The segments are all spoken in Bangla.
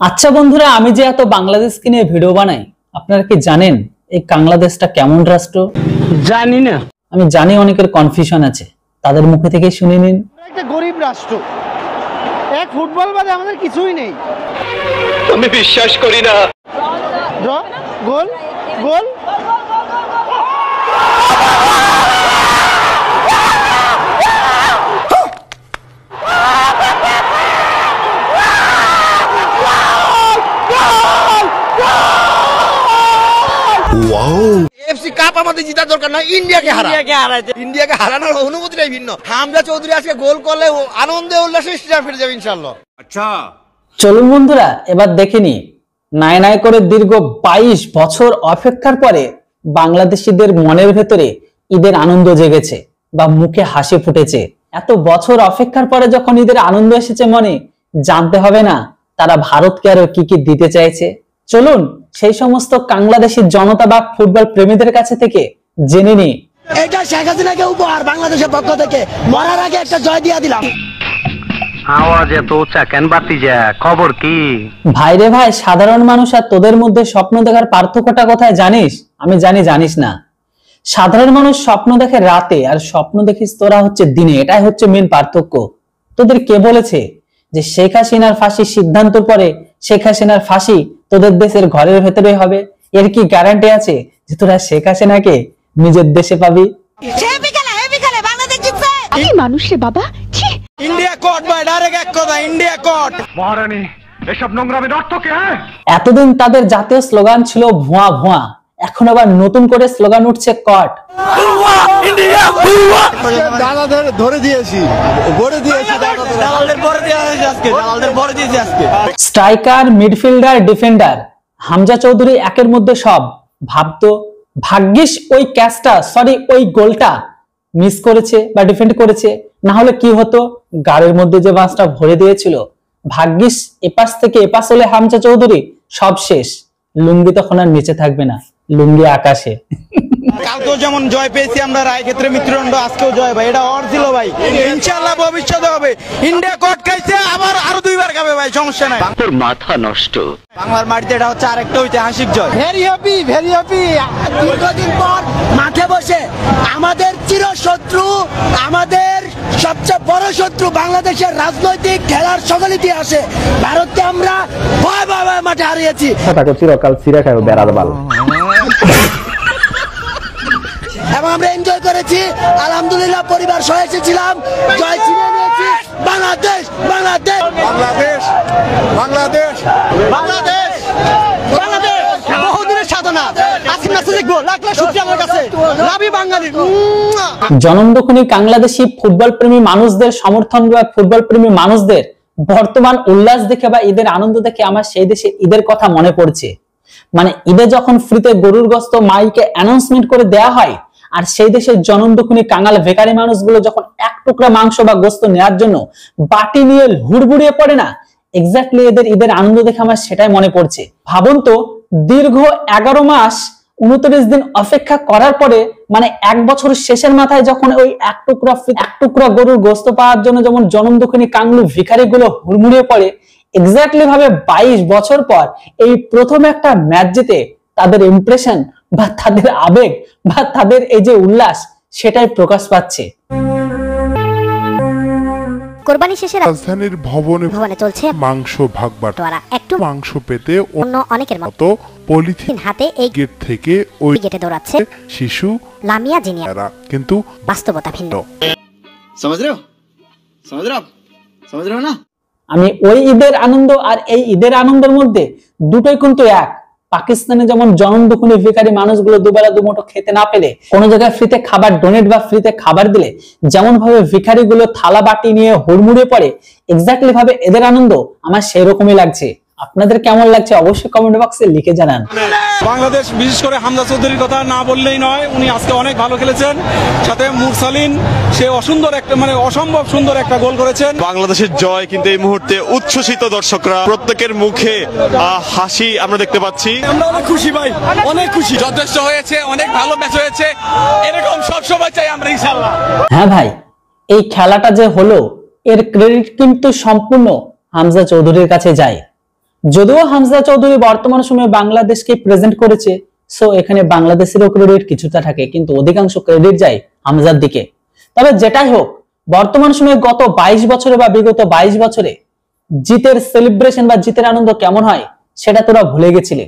আচ্ছা বন্ধুরা, আমি যে এত বাংলাদেশকে নিয়ে ভিডিও বানাই, আপনারা কি জানেন এই বাংলাদেশটা কেমন রাষ্ট্র? জানি না। আমি জানি অনেকের কনফিউশন আছে, তাদের মুখে থেকে শুনে নিন। একটা গরিব রাষ্ট্র, এক ফুটবল বাদে আমাদের কিছুই নেই। আমি বিশ্বাস করি না। ড্র, গোল, গোল। এফসি কাপ আমাদের জেতার দরকার না, ইন্ডিয়াকে হারানোর অনুভূতিটাই ভিন্ন। হামজা চৌধুরী আজকে গোল করলে আনন্দে উল্লাসে স্টেডিয়াম ফিরে যাবে ইনশাআল্লাহ। আচ্ছা চলুন বন্ধুরা, এবার দেখে নি নাই নাই করে দীর্ঘ 22 বছর অপেক্ষার পরে বাংলাদেশিদের মনের ভেতরে ঈদের আনন্দ জেগেছে বা মুখে হাসি ফুটেছে। এত বছর অপেক্ষার পরে যখন ঈদের আনন্দ এসেছে মনে, জানতে হবে না তারা ভারতকে আরো কি কি দিতে চাইছে। চলুন সেই সমস্ত বাংলাদেশি জনতা বা ফুটবল প্রেমীদের কাছে থেকে জেনে নি। এটা শেখ হাসিনাকে উপহার বাংলাদেশের পক্ষ থেকে, মরার আগে একটা জয় দিয়া দিলাম। আওয়াজ এত উঁচা কেন বাতিজা? খবর কি? ভাইরে ভাই, সাধারণ মানুষ আর তোদের মধ্যে স্বপ্ন দেখার পার্থক্যটা কোথায় জানিস? আমি জানি, জানিস না। সাধারণ মানুষ স্বপ্ন দেখে রাতে, আর স্বপ্ন দেখিস তোরা হচ্ছে দিনে। এটাই হচ্ছে মেন পার্থক্য। তোদের কে বলেছে যে শেখ হাসিনার ফাঁসির সিদ্ধান্তর পরে শেখ হাসিনার ফাঁসি তোদের দেশের ঘরের ভেতরে হবে? এর কি গ্যারান্টি আছে যে তোরা শেখ হাসিনাকে নিজের দেশে পাবি? মানুষ রে বাবা, ইন্ডিয়া কোর্ট ভাই, ডাইরেক্ট এক কথা, ইন্ডিয়া কোর্ট। মহারানী, এসব নোংরামের অর্থ কি? এতদিন তাদের জাতীয় স্লোগান ছিল ভুয়া ভুয়া, এখন আবার নতুন করে স্লোগান উঠছে কট। দাদাদের ধরে দিয়েছি, striker, midfielder, defender Hamza Chowdhury একের মধ্যে সব। ভাবতো ভাগ্যিস ওই ক্যাচটা, ওই গোলটা মিস করেছে বা ডিফেন্ড করেছে, না হলে কি হতো? গাড়ির মধ্যে যে বাসটা ভরে দিয়েছিল, ভাগ্যিস এপাশ থেকে এপাশ হলে হামজা চৌধুরী সব শেষ। লুঙ্গি তখন আর নিচে থাকবে না, লুঙ্গি আকাশে। কালকেও যেমন জয় পেয়েছি আমরা রায় ক্ষেত্রে মৃত্যুদণ্ড, আজকেও জয় ভাই, এটা অর ছিল ভাই। ইনশাআল্লাহ ভবিষ্যতে হবে। ইন্ডিয়া কোর্ট খাইছে, আবার আরো 2 বার খাবে ভাই, সমস্যা নাই। তোর মাথা নষ্ট। বাংলার মাটিতে এটা হচ্ছে আরেকটা ঐতিহাসিক জয়। Very happy, very happy. দীর্ঘদিন পর মাঠে বসে আমাদের চিরশত্রু, আমাদের সবচেয়ে বড় শত্রু বাংলাদেশের রাজনৈতিক খেলার সকল ইতিহাসে ভারতকে আমরা ভয় ভয় মাঠে হারিয়েছি। চিরকাল চিরা খাবে বেড়ার বাল। এবং আমরা এনজয় করেছি, আলহামদুলিল্লাহ। পরিবার সহ এসেছিলাম, জয় ছিনিয়ে নিয়েছি। বাংলাদেশ, বাংলাদেশ, বাংলাদেশ, বাংলাদেশ, বাংলাদেশ, বাংলাদেশ। বহুদিনের সাধনা, আজকে নাচে দেখবো। লাখ লাখ শুকরিয়া আমার কাছে। লাভি বাঙালি। জনমদখনী বাংলাদেশি ফুটবল প্রেমী মানুষদের সমর্থন বা ফুটবল প্রেমী মানুষদের বর্তমান উল্লাস দেখে বা ঈদের আনন্দ দেখে আমার সেই দেশে ঈদের কথা মনে পড়ছে। মানে ঈদে যখন ফ্রিতে গরুর গোশত মাইকে অ্যানাউন্সমেন্ট করে দেয়া হয়, আর সেই দেশের জনমদখনী কাঙাল বেকারি মানুষগুলো যখন এক টুকরা মাংস বা গোশত নেওয়ার জন্য বাটি নিয়ে হুড়বুড়িয়ে পড়ে না, এক্স্যাক্টলি এদের ঈদের আনন্দ দেখে আমার সেটাই মনে পড়ছে। ভাবুন তো, দীর্ঘ 11 মাস 29 দিন অপেক্ষা করার পরে, মানে 1 বছর শেষের মাথায় যখন ওই এক টুকরা গরুর গোশত পাওয়ার জন্য যেমন জনমদখনী কাংলু ভিখারি গুলো হুড়মুড়িয়ে পড়ে, এক্স্যাক্টলি ভাবে 22 বছর পর এই প্রথম একটা ম্যাচ জিতে তাদের ইমপ্রেশন বা তাদের আবেগ বা তাদের এই যে উল্লাস, সেটাই প্রকাশ পাচ্ছে। কোরবানি শেষে রাজধানীর ভবনে চলছে মাংস ভাগ বাটোয়ারা। একটু মাংস পেতে অন্য অনেকের মতো পলিথিন হাতে এই গেট থেকে ওই গেটে দৌড়াচ্ছে শিশু লামিয়া জিনিয়া, কিন্তু বাস্তবতা ভিন্ন। সমুদ্র না, আমি ওই ঈদের আনন্দ আর এই ঈদের আনন্দের মধ্যে দুটোই কিন্তু এক। পাকিস্তানে যেমন জনমদখনী ভিখারি মানুষগুলো দুবেলা দুমুঠো খেতে না পেলে কোন জায়গায় ফ্রিতে খাবার ডোনেট বা ফ্রিতে খাবার দিলে যেমন ভাবে ভিখারি গুলো থালা বাটি নিয়ে হুড়মুড়িয়ে পড়ে, এক্স্যাক্টলি ভাবে এদের আনন্দ আমার সেই রকমই লাগছে। আপনাদের কেমন লাগছে অবশ্যই কমেন্ট বক্সে লিখে জানান। বাংলাদেশ বিশেষ করে হামজা চৌধুরীর কথা না বললেই নয়, উনি আজকে অনেক ভালো খেলেছেন। সাথে মুরসালিন, সে অসুন্দর একটা অসম্ভব সুন্দর একটা গোল করেছেন। বাংলাদেশের জয়, কিন্তু এই মুহূর্তে উচ্ছ্বসিত দর্শকরা, প্রত্যেকের মুখে হাসি আমরা দেখতে পাচ্ছি। আমরা অনেক খুশি ভাই, অনেক খুশি। যথেষ্ট হয়েছে, অনেক ভালো ম্যাচ হয়েছে, এরকম সবসময় চাই আমরা ইনশাআল্লাহ। হ্যাঁ ভাই, এই খেলাটা যে হলো এর ক্রেডিট কিন্তু সম্পূর্ণ হামজা চৌধুরীর কাছে যায়। যদিও হামজা চৌধুরী বর্তমান সময়ে বাংলাদেশকে প্রেজেন্ট করেছে, সো এখানে বাংলাদেশেরও ক্রেডিট কিছুটা থাকে, কিন্তু অধিকাংশ ক্রেডিট যায় হামজার দিকে। তবে যেটাই হোক, বর্তমান সময়ে গত 22 বছরে বা বিগত 22 বছরে জিতের সেলিব্রেশন বা জিতের আনন্দ কেমন হয় সেটা তোরা ভুলে গেছিলে।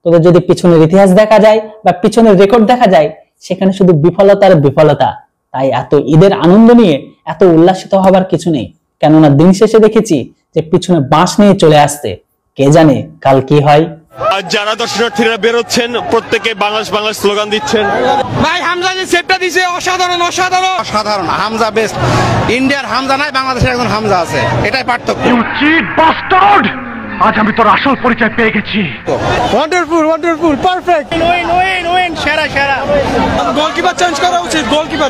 তোদের যদি পিছনের ইতিহাস দেখা যায় বা পিছনের রেকর্ড দেখা যায়, সেখানে শুধু বিফলতার বিফলতা। তাই এত ঈদের আনন্দ নিয়ে এত উল্লাসিত হবার কিছু নেই, কেননা দিন শেষে দেখেছি যে পিছনে বাঁশ নিয়ে চলে আসতে, কে জানে কাল কি হয়। আর যারা দর্শনার্থীরা বেরোচ্ছেন প্রত্যেকে বাংলাদেশ বাংলাদেশ স্লোগান দিচ্ছেন। ভাই হামজা যে সেটটা দিছে অসাধারণ অসাধারণ অসাধারণ। হামজা বেস্ট। ইন্ডিয়ার হামজা নাই, বাংলাদেশের একজন হামজা আছে, এটাই পার্থক্য। আজ আমি তোর আসল পরিচয় পেয়ে গেছি। Wonderful wonderful perfect win win win সেরা সেরা। গোলকিপার চেঞ্জ করা উচিত,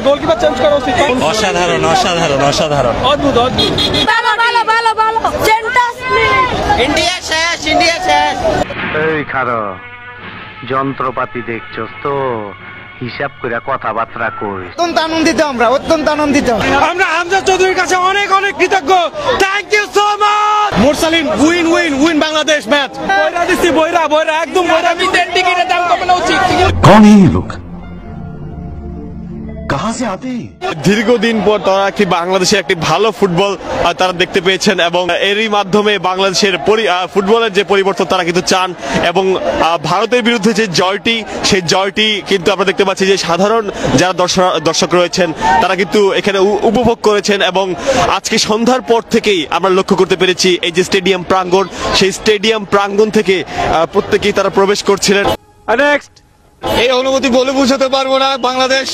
গোলকিপার চেঞ্জ করা উচিত। অসাধারণ অসাধারণ অসাধারণ, অদ্ভুত অদ্ভুত। ভালো ভালো ভালো ভালো চেন্টাস ইন্ডিয়া শেষ, ইন্ডিয়া শেষ। এই খারো যন্ত্রপাতি দেখছস তো, হিসাব করে কথাবার্তা কই। অত্যন্ত আনন্দিত, আমরা অত্যন্ত আনন্দিত। আমরা হামজা চৌধুরীর কাছে অনেক অনেক কৃতজ্ঞ। Thank you so much. Mursalin win win win Bangladesh match. বইরা দিছি, বইরা একদম বইরা। টিকিটের দাম কমানো উচিত। कौन है ये लोग, कहां से आते हैं? দীর্ঘদিন পর তারা কি বাংলাদেশে একটি ভালো ফুটবল তারা দেখতে পেয়েছেন, এবং এরই মাধ্যমে বাংলাদেশের ফুটবলের যে পরিবর্তন তারা কিন্তু চান, এবং ভারতের বিরুদ্ধে যে জয়টি, সেই জয়টি কিন্তু আমরা দেখতে পাচ্ছি যে সাধারণ যারা দর্শক রয়েছেন তারা কিন্তু এখানে উপভোগ করেছেন। এবং আজকে সন্ধ্যার পর থেকেই আমরা লক্ষ্য করতে পেরেছি এই যে স্টেডিয়াম প্রাঙ্গণ, সেই স্টেডিয়াম প্রাঙ্গণ থেকে প্রত্যেকেই তারা প্রবেশ করছিলেন। নেক্সট, এই অনুভূতি বলে বুঝাতে পারবো না। বাংলাদেশ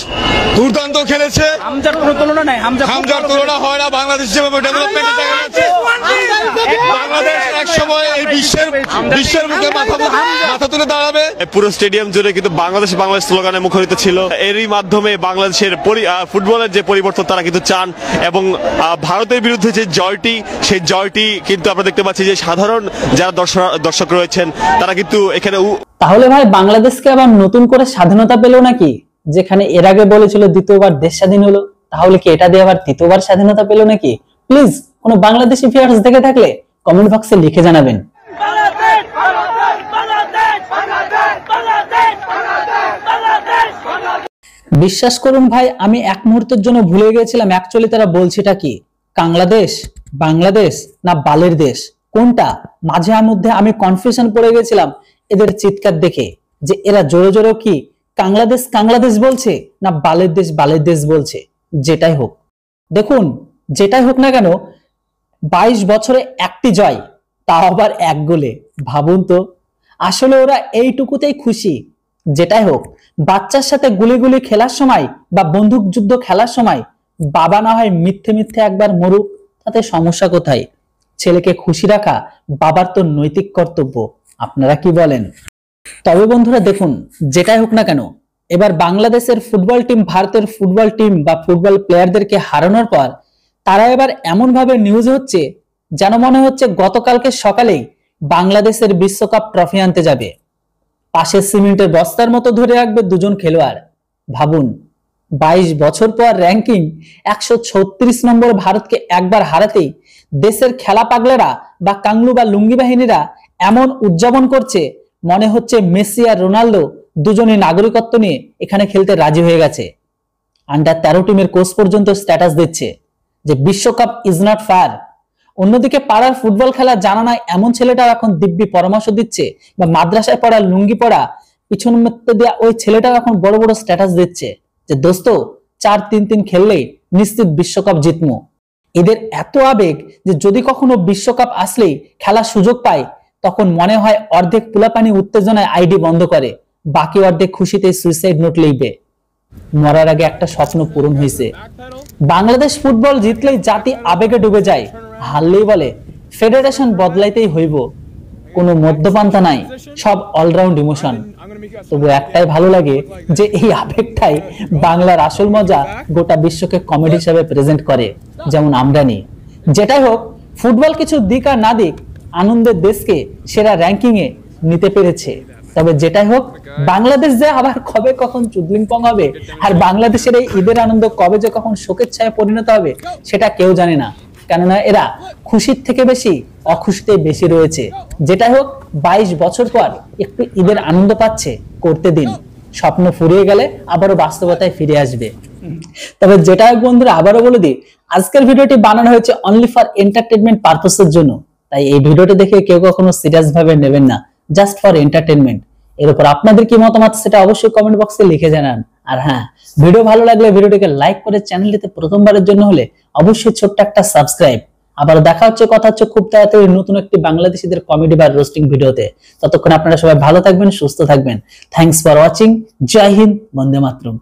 দুর্দান্ত খেলেছে, হামজার কোনো তুলনা নাই। হামজার তুলনা হয় না। বাংলাদেশ যেভাবে ডেভেলপমেন্টে জায়গা আছে, বাংলাদেশ এক সময় এই বিশ্বের মুখে মাথা তুলে দাঁড়াবে। পুরো স্টেডিয়াম জুড়ে কিন্তু বাংলাদেশ বাংলাদেশ স্লোগানে মুখরিত ছিল। এরই মাধ্যমে বাংলাদেশের ফুটবলের যে পরিবর্তন তারা কিন্তু চান, এবং ভারতের বিরুদ্ধে যে জয়টি, সেই জয়টি কিন্তু আমরা দেখতে পাচ্ছি যে সাধারণ যারা দর্শক রয়েছেন তারা কিন্তু এখানে। তাহলে ভাই বাংলাদেশকে আবার নতুন করে স্বাধীনতা পেল নাকি? যেখানে এর আগে বলেছিল দ্বিতীয়বার দেশ স্বাধীন হলো, তাহলে কি এটা দিয়ে আবার তৃতীয়বার স্বাধীনতা পেল নাকি? প্লিজ কোনো বাংলাদেশি ভিউয়ার্স দেখে থাকলে কমেন্ট বক্সে লিখে জানাবেন। বিশ্বাস করুন ভাই, আমি এক মুহূর্তের জন্য ভুলে গিয়েছিলাম অ্যাকচুয়ালি তারা বলছেটা কি, বাংলাদেশ বাংলাদেশ না বালের দেশ কোনটা। মাঝে মধ্যে আমি কনফিউশন পড়ে গেছিলাম এদের চিৎকার দেখে, যে এরা জোরে জোরে কি বাংলাদেশ বাংলাদেশ বলছে না বালের দেশ বলছে। যেটাই হোক, দেখুন যেটাই হোক না কেন, 22 বছরে একটি জয়, তাও আবার এক গোলে। ভাবুন তো, আসলে ওরা এইটুকুতেই খুশি। যেটাই হোক, বাচ্চার সাথে গুলি খেলার সময় বা বন্দুক যুদ্ধ খেলার সময় বাবা না হয় মিথ্যে মিথ্যে একবার মরুক, তাতে সমস্যা কোথায়? ছেলেকে খুশি রাখা বাবার তো নৈতিক কর্তব্য। আপনারা কি বলেন? তবে বন্ধুরা দেখুন, যেটাই হোক না কেন, এবার বাংলাদেশের ফুটবল টিম ভারতের ফুটবল টিম বা ফুটবল প্লেয়ারদেরকে হারানোর পর তারা এবার এমন ভাবে নিউজ হচ্ছে যেন মনে হচ্ছে গতকালকে সকালেই বাংলাদেশের বিশ্বকাপ ট্রফি আনতে যাবে। পাশে সিমেন্টের বস্তার মতো ধরে রাখবে দুজন খেলোয়াড়। ভাবুন, 22 বছর পর র্যাঙ্কিং 136 নম্বর ভারতকে একবার হারাতেই দেশের খেলা পাগলেরা বা কাংলু বা লুঙ্গি বাহিনীরা এমন উদযাপন করছে, মনে হচ্ছে মেসি আর রোনাল্ডো দুজনে নাগরিকত্ব নিয়ে এখানে খেলতে রাজি হয়ে গেছে। আন্ডার 13 টিমের কোচ পর্যন্ত স্ট্যাটাস দিচ্ছে যে বিশ্বকাপ ইজ নট ফার। অন্যদিকে পাড়ার ফুটবল খেলা জানা নাই এমন ছেলেটাও এখন দিব্যি পরামর্শ দিচ্ছে, বা মাদ্রাসায় পড়া লুঙ্গি পড়া পিছন মধ্যে দেওয়া ওই ছেলেটাও এখন বড় বড় স্ট্যাটাস দিচ্ছে যে দোস্ত 4-3-3 খেললেই নিশ্চিত বিশ্বকাপ জিতমু। এদের এত আবেগ যে যদি কখনো বিশ্বকাপ আসলেই খেলার সুযোগ পায়, তখন মনে হয় অর্ধেক পোলাপানি উত্তেজনায় আইডি বন্ধ করে, বাকি অর্ধেক খুশিতে সুইসাইড নোট লিখবে। মরার আগে একটা স্বপ্ন পূরণ হয়েছে। বাংলাদেশ ফুটবল জিতলেই জাতি আবেগে ডুবে যায়, হারলেই বলে ফেডারেশন বদলাইতেই হইব। কোনো মধ্যপন্থা নাই, সব অলরাউন্ড ইমোশন। তবু একটাই ভালো লাগে যে এই আবেগটাই বাংলার আসল মজা গোটা বিশ্বকে কমেডি হিসেবে প্রেজেন্ট করে, যেমন আমরা নিই। যেটাই হোক, ফুটবল কিছু দিক আর না দিক, আনন্দের দেশকে সেরা র্যাঙ্কিং এ নিতে পেরেছে। তবে যেটাই হোক, বাংলাদেশ যে আবার কবে কখন চুদলিংপং হবে, আর বাংলাদেশের এই ঈদের আনন্দ কবে যে কখন শোকের ছায়া পরিণত হবে, সেটা কেউ জানে না। কেননা এরা খুশির থেকে বেশি অখুশিতে বেশি রয়েছে। যেটাই হোক 22 বছর পর একটু ঈদের আনন্দ পাচ্ছে, করতে দিন। স্বপ্ন ফুরিয়ে গেলে আবারও বাস্তবতায় ফিরে আসবে। তবে যেটা হোক বন্ধুরা, আবারও বলে দিই, আজকের ভিডিওটি বানানো হয়েছে অনলি ফর এন্টারটেনমেন্ট পারপাসের জন্য। তাই এই ভিডিওটি দেখে কেউ কখনো সিরিয়াস ভাবে নেবেন না, জাস্ট ফর এন্টারটেনমেন্ট। এর উপর আপনাদের কি মতামত সেটা অবশ্যই কমেন্ট বক্সে লিখে জানান। আর হ্যাঁ, ভিডিও ভালো লাগলে ভিডিওটিকে লাইক করে চ্যানেলটিতে প্রথমবারের জন্য হলে অবশ্যই ছোট্ট একটা সাবস্ক্রাইব। আবার দেখা হচ্ছে, কথা হচ্ছে খুব তাড়াতাড়ি নতুন একটি বাংলাদেশীদের কমেডি বা রোস্টিং ভিডিওতে। ততক্ষণ আপনারা সবাই ভালো থাকবেন, সুস্থ থাকবেন। Thanks for watching. জয় হিন্দ, বন্দে মাতরম।